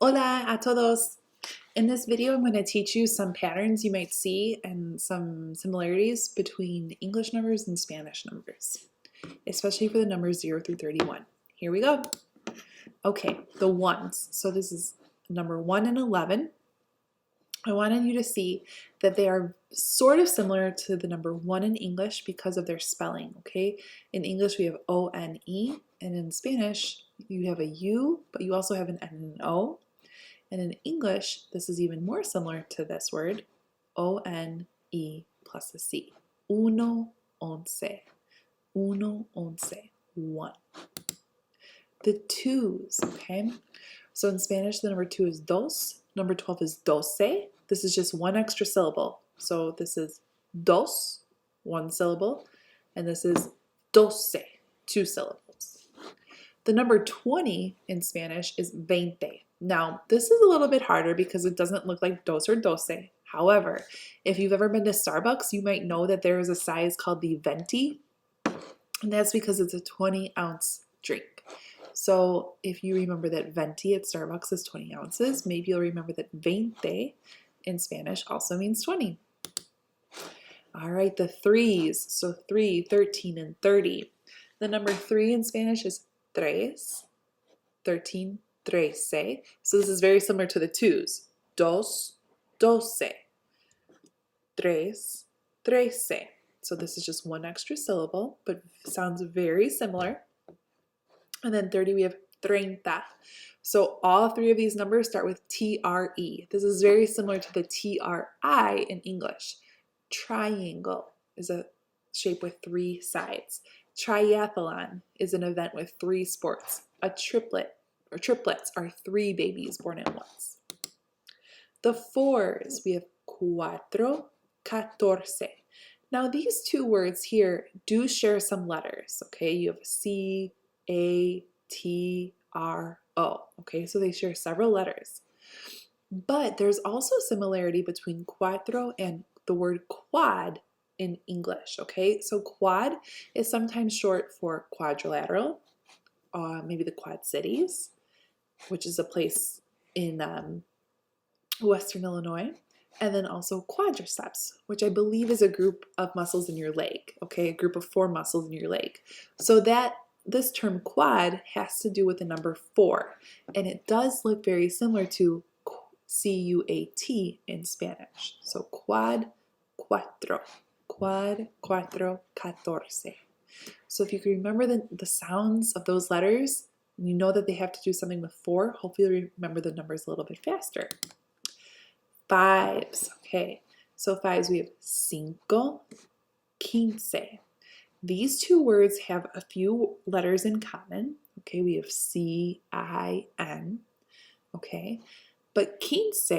Hola a todos! In this video, I'm going to teach you some patterns you might see and some similarities between English numbers and Spanish numbers, especially for the numbers 0 through 31. Here we go. Okay, the ones. So this is number 1 and 11. I wanted you to see that they are sort of similar to the number 1 in English because of their spelling, okay? In English, we have O-N-E, and in Spanish, you have a U, but you also have an N and an O. And in English, this is even more similar to this word, O-N-E plus a C. Uno, once. Uno, once. One. The twos, okay? So in Spanish, the number 2 is dos. Number 12 is doce. This is just one extra syllable. So this is dos, one syllable. And this is doce, 2 syllables. The number 20 in Spanish is veinte. Now, this is a little bit harder because it doesn't look like dos or doce. However, if you've ever been to Starbucks, you might know that there is a size called the venti, and that's because it's a 20-ounce drink. So if you remember that venti at Starbucks is 20 ounces, maybe you'll remember that veinte in Spanish also means 20. All right, the threes. So 3, 13, and 30. The number 3 in Spanish is tres, 13, trece. So this is very similar to the twos. Dos, doce. Tres, trece. So this is just one extra syllable, but sounds very similar. And then 30, we have treinta. So all 3 of these numbers start with TRE. This is very similar to the TRI in English. Triangle is a shape with 3 sides. Triathlon is an event with 3 sports. A triplet or triplets are 3 babies born at once. The fours, we have cuatro, catorce. Now these 2 words here do share some letters, okay? You have C, A, T, R, O, okay? So they share several letters. But there's also similarity between cuatro and the word quad in English, okay? So quad is sometimes short for quadrilateral, maybe the Quad Cities, which is a place in Western Illinois, and then also quadriceps, which I believe is a group of muscles in your leg, okay, a group of 4 muscles in your leg. So that this term quad has to do with the number 4, and it does look very similar to C-U-A-T in Spanish. So quad, cuatro, quad, cuatro, catorce. So if you can remember the sounds of those letters, you know that they have to do something with 4, hopefully you'll remember the numbers a little bit faster. Fives, okay. So fives, we have cinco, quince. These 2 words have a few letters in common. Okay, we have C-I-N, okay. But quince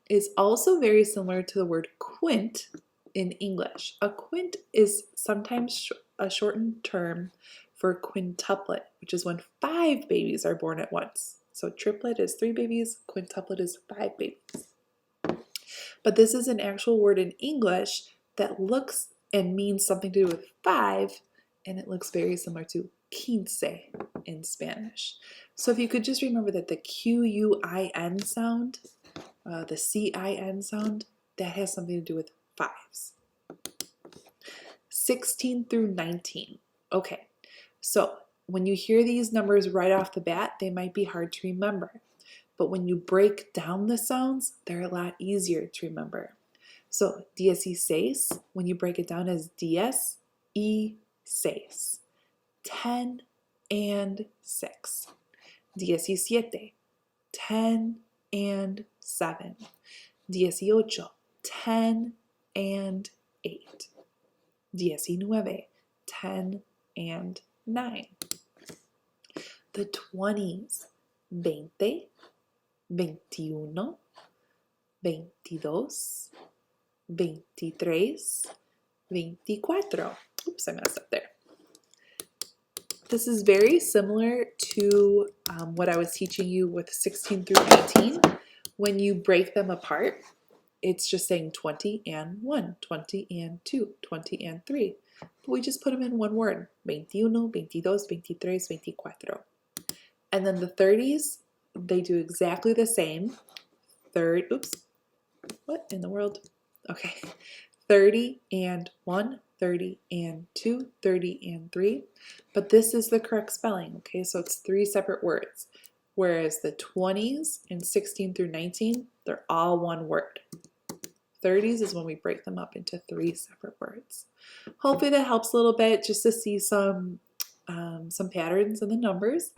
is also very similar to the word quint in English. A quint is sometimes a shortened term for quintuplet, which is when 5 babies are born at once. So triplet is 3 babies, quintuplet is 5 babies. But this is an actual word in English that looks and means something to do with 5, and it looks very similar to quince in Spanish. So if you could just remember that the Q-U-I-N sound, the C-I-N sound, that has something to do with 5s. 16 through 19. Okay, so when you hear these numbers right off the bat, they might be hard to remember. But when you break down the sounds, they're a lot easier to remember. So 16, when you break it down as 10 y 6. 10 and 6. 17, 10 and 7. 18, 10 and 8. 19, 10 and 9. The 20s, 20, 21, 22, 23, 24. Oops, I messed up there. This is very similar to what I was teaching you with 16 through 19. When you break them apart, it's just saying 20 and 1, 20 and 2, 20 and 3. But we just put them in one word, 21, 22, 23, 24. And then the 30s, they do exactly the same. Oops, what in the world? Okay, 30 and 1, 30 and 2, 30 and 3. But this is the correct spelling, okay? So it's 3 separate words. Whereas the 20s and 16 through 19, they're all one word. 30s is when we break them up into 3 separate words. Hopefully that helps a little bit just to see some patterns in the numbers.